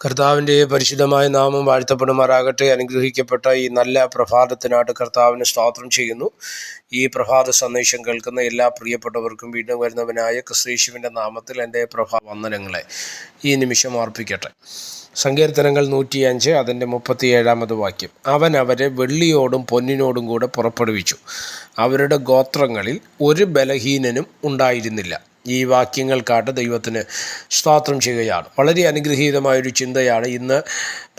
കർത്താവിൻ്റെ പരിശുദ്ധമായ നാമം വാഴ്ത്തപ്പെടുമാറാകട്ടെ. അനുഗ്രഹിക്കപ്പെട്ട ഈ നല്ല പ്രഭാതത്തിനായിട്ട് കർത്താവിന് സ്തോത്രം ചെയ്യുന്നു. ഈ പ്രഭാത സന്ദേശം കേൾക്കുന്ന എല്ലാ പ്രിയപ്പെട്ടവർക്കും വീണ്ടും വരുന്നവനായ ക്രിസ്തയേശുവിൻ്റെ നാമത്തിൽ എൻ്റെ വന്ദനങ്ങളെ ഈ നിമിഷം അർപ്പിക്കട്ടെ. സങ്കീർത്തനങ്ങൾ 105 അതിൻ്റെ 37 വാക്യം. അവൻ അവരെ വെള്ളിയോടും പൊന്നിനോടും കൂടെ പുറപ്പെടുവിച്ചു, അവരുടെ ഗോത്രങ്ങളിൽ ഒരു ബലഹീനനും ഉണ്ടായിരുന്നില്ല. ഈ വാക്യങ്ങൾക്കായിട്ട് ദൈവത്തിന് സ്തോത്രം ചെയ്യുകയാണ്. വളരെ അനുഗ്രഹീതമായൊരു ചിന്തയാണ് ഇന്ന്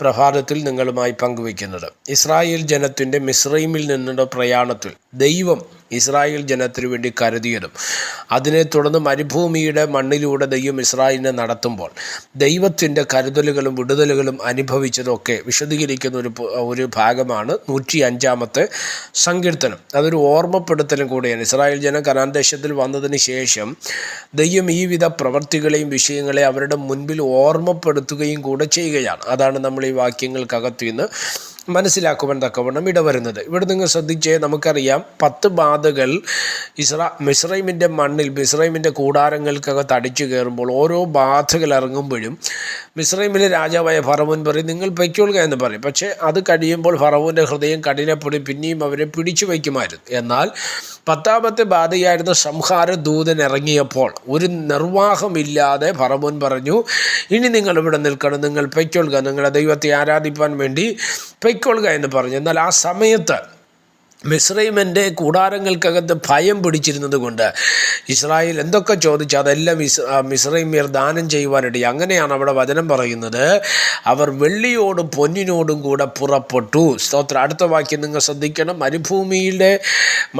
പ്രഭാതത്തിൽ നിങ്ങളുമായി പങ്കുവയ്ക്കുന്നത്. ഇസ്രായേൽ ജനത്തിൻ്റെ മിസ്രൈമിൽ നിന്നുള്ള പ്രയാണത്തിൽ ദൈവം ഇസ്രായേൽ ജനത്തിനു വേണ്ടി കരുതിയതും അതിനെ തുടർന്ന് മരുഭൂമിയുടെ മണ്ണിലൂടെ ദൈവം ഇസ്രായേലിനെ നടത്തുമ്പോൾ ദൈവത്തിൻ്റെ കരുതലുകളും വിടുതലുകളും അനുഭവിച്ചതൊക്കെ വിശദീകരിക്കുന്ന ഒരു ഭാഗമാണ് 105 സങ്കീർത്തനം. അതൊരു ഓർമ്മപ്പെടുത്തലും കൂടിയാണ്. ഇസ്രായേൽ ജനം കനാൻ ദേശത്തിൽ വന്നതിന് ശേഷം ദൈവം ഈ വിധ പ്രവർത്തികളെയും വിഷയങ്ങളെ അവരുടെ മുൻപിൽ ഓർമ്മപ്പെടുത്തുകയും കൂടെ ചെയ്യുകയാണ്. അതാണ് നമ്മൾ ഈ വാക്യങ്ങൾക്കകത്തു നിന്ന് മനസ്സിലാക്കുവാൻ തക്കവണ്ണം ഇടവരുന്നത്. ഇവിടെ നിങ്ങൾ ശ്രദ്ധിച്ചേ, നമുക്കറിയാം 10 ബാധകൾ മിസ്രൈമിൻ്റെ മണ്ണിൽ മിസ്രൈമിൻ്റെ കൂടാരങ്ങൾക്കകത്ത് അടിച്ചു കയറുമ്പോൾ ഓരോ ബാധകൾ ഇറങ്ങുമ്പോഴും മിസ്രൈമിലെ രാജാവായ ഫറവോൻ പറയും നിങ്ങൾ പൊയ്ക്കൊള്ളുക എന്ന് പറയും. പക്ഷേ അത് കഴിയുമ്പോൾ ഫറവോൻ്റെ ഹൃദയം കഠിനപ്പെടും, പിന്നെയും അവരെ പിടിച്ചു വയ്ക്കുമായിരുന്നു. എന്നാൽ 10ാമത്തെ ബാധയായിരുന്ന സംഹാര ദൂതൻ ഇറങ്ങിയപ്പോൾ ഒരു നിർവാഹമില്ലാതെ ഫറവോൻ പറഞ്ഞു, ഇനി നിങ്ങൾ ഇവിടെ നിൽക്കണം, നിങ്ങൾ പൊയ്ക്കൊള്ളുക, നിങ്ങളുടെ ദൈവത്തെ ആരാധിപ്പാൻ വേണ്ടി പൊയ്ക്കൊള്ളുക എന്ന് പറഞ്ഞു. എന്നാൽ ആ സമയത്ത് മിസ്രൈമിൻ്റെ കൂടാരങ്ങൾക്കകത്ത് ഭയം പിടിച്ചിരുന്നത് കൊണ്ട് ഇസ്രായേൽ എന്തൊക്കെ ചോദിച്ചാൽ അതെല്ലാം മിസ്രൈമ്യർ ദാനം ചെയ്യുവാനിടയി. അങ്ങനെയാണ് അവിടെ വചനം പറയുന്നത്, അവർ വെള്ളിയോടും പൊന്നിനോടും കൂടെ പുറപ്പെട്ടു. സ്തോത്രം. അടുത്ത വാക്യം നിങ്ങൾ ശ്രദ്ധിക്കണം. മരുഭൂമിയുടെ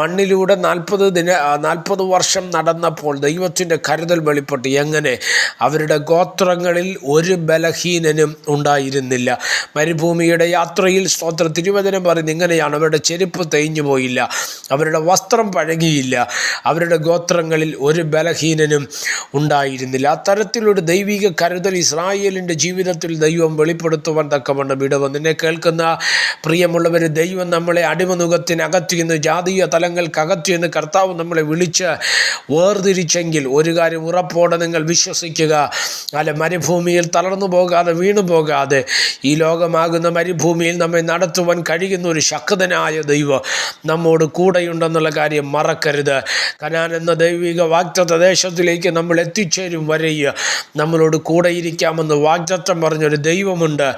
മണ്ണിലൂടെ 40 വർഷം നടന്നപ്പോൾ ദൈവത്തിൻ്റെ കരുതൽ വെളിപ്പെട്ടു. എങ്ങനെ? അവരുടെ ഗോത്രങ്ങളിൽ ഒരു ബലഹീനനും ഉണ്ടായിരുന്നില്ല. മരുഭൂമിയുടെ യാത്രയിൽ സ്തോത്രം തിരുവചനം പറയുന്നത് ഇങ്ങനെയാണ്, അവരുടെ ചെരുപ്പ് തേഞ്ഞു പോയില്ല, അവരുടെ വസ്ത്രം പഴകിയില്ല, അവരുടെ ഗോത്രങ്ങളിൽ ഒരു ബലഹീനനും ഉണ്ടായിരുന്നില്ല. അത്തരത്തിലൊരു ദൈവിക കരുതൽ ഇസ്രായേലിൻ്റെ ജീവിതത്തിൽ ദൈവം വെളിപ്പെടുത്തുവാൻ തക്കവണ്ണം ഇടവന്നു. നിന്നെ കേൾക്കുന്ന പ്രിയമുള്ളവർ, ദൈവം നമ്മളെ അടിമനുഖത്തിനകത്തുനിന്ന് ജാതീയ തലങ്ങൾക്കകത്തുനിന്ന് കർത്താവ് നമ്മളെ വിളിച്ച് വേർതിരിച്ചെങ്കിൽ ഒരു കാര്യം ഉറപ്പോടെ നിങ്ങൾ വിശ്വസിക്കുക, അല്ല മരുഭൂമിയിൽ തളർന്നു പോകാതെ വീണു പോകാതെ ഈ ലോകമാകുന്ന മരുഭൂമിയിൽ നമ്മെ നടത്തുവാൻ കഴിയുന്ന ഒരു ശക്തനായ ദൈവം നമ്മോട് കൂടെയുണ്ടെന്നുള്ള കാര്യം മറക്കരുത്. കനാൻ എന്ന ദൈവിക വാഗ്ദത്ത ദേശത്തിലേക്ക് നമ്മൾ എത്തിച്ചേരും വരെ നമ്മളോട് കൂടെ ഇരിക്കാമെന്ന് വാഗ്ദത്തം പറഞ്ഞൊരു ദൈവമുണ്ട്.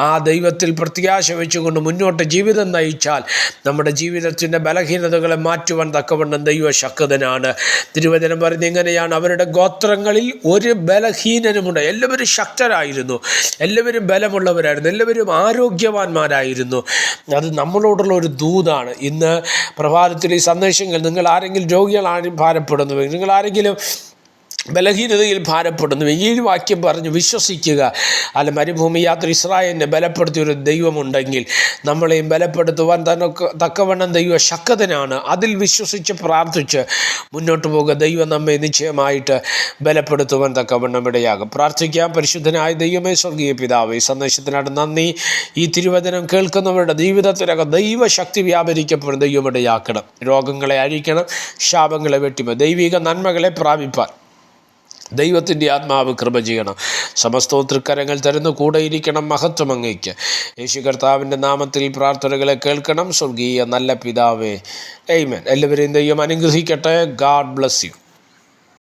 ആ ദൈവത്തിൽ പ്രത്യാശ വെച്ചുകൊണ്ട് മുന്നോട്ട് ജീവിതം നയിച്ചാൽ നമ്മുടെ ജീവിതത്തിൻ്റെ ബലഹീനതകളെ മാറ്റുവാൻ തക്കവണ്ണം ദൈവ ശക്തനാണ്. തിരുവചനം പറയുന്നത് എങ്ങനെയാണ്? അവരുടെ ഗോത്രങ്ങളിൽ ഒരു ബലഹീനനുമുണ്ട്. എല്ലാവരും ശക്തരായിരുന്നു, എല്ലാവരും ബലമുള്ളവരായിരുന്നു, എല്ലാവരും ആരോഗ്യവാന്മാരായിരുന്നു. അത് നമ്മളോടുള്ള ഒരു ദൂതാണ്. ഇന്ന് പ്രഭാതത്തിൽ ഈ സന്ദേശങ്ങൾ നിങ്ങൾ ആരെങ്കിലും രോഗികളാരും ഭാരപ്പെടുന്നുവെങ്കിൽ, നിങ്ങൾ ആരെങ്കിലും ബലഹീനതയിൽ ഭാരപ്പെടുന്നു, ഈ വാക്യം പറഞ്ഞ് വിശ്വസിക്കുക. അല്ല മരുഭൂമി യാത്ര ഇസ്രായേലിനെ ബലപ്പെടുത്തിയൊരു ദൈവമുണ്ടെങ്കിൽ നമ്മളെയും ബലപ്പെടുത്തുവാൻ തക്കവണ്ണം ദൈവ ശക്തനാണ്. അതിൽ വിശ്വസിച്ച് പ്രാർത്ഥിച്ച് മുന്നോട്ട് പോകുക. ദൈവം നമ്മെ നിശ്ചയമായിട്ട് ബലപ്പെടുത്തുവാൻ തക്കവണ്ണം ഇടയാകും. പ്രാർത്ഥിക്കാം. പരിശുദ്ധനായ ദൈവമേ, സ്വർഗീയ പിതാവേ, ഈ സന്ദേശത്തിനായിട്ട് നന്ദി. ഈ തിരുവചനം കേൾക്കുന്നവരുടെ ജീവിതത്തിനകം ദൈവശക്തി വ്യാപരിക്കപ്പെടുന്ന ദൈവം ഇടയാക്കണം. രോഗങ്ങളെ അഴിക്കണം, ശാപങ്ങളെ വെട്ടിമ, ദൈവിക നന്മകളെ പ്രാപിപ്പാൻ ദൈവത്തിൻ്റെ ആത്മാവ് കൃപ ചെയ്യണം. സമസ്തവും തൃക്കരങ്ങൾ തരുന്നു, കൂടെയിരിക്കണം. മഹത്വം അങ്ങേക്ക്. യേശു കർത്താവിൻ്റെ നാമത്തിൽ പ്രാർത്ഥനകളെ കേൾക്കണം. സ്വർഗീയ നല്ല പിതാവേ, ആമേൻ. എല്ലാവരെയും ദൈവം അനുഗ്രഹിക്കട്ടെ. God bless you.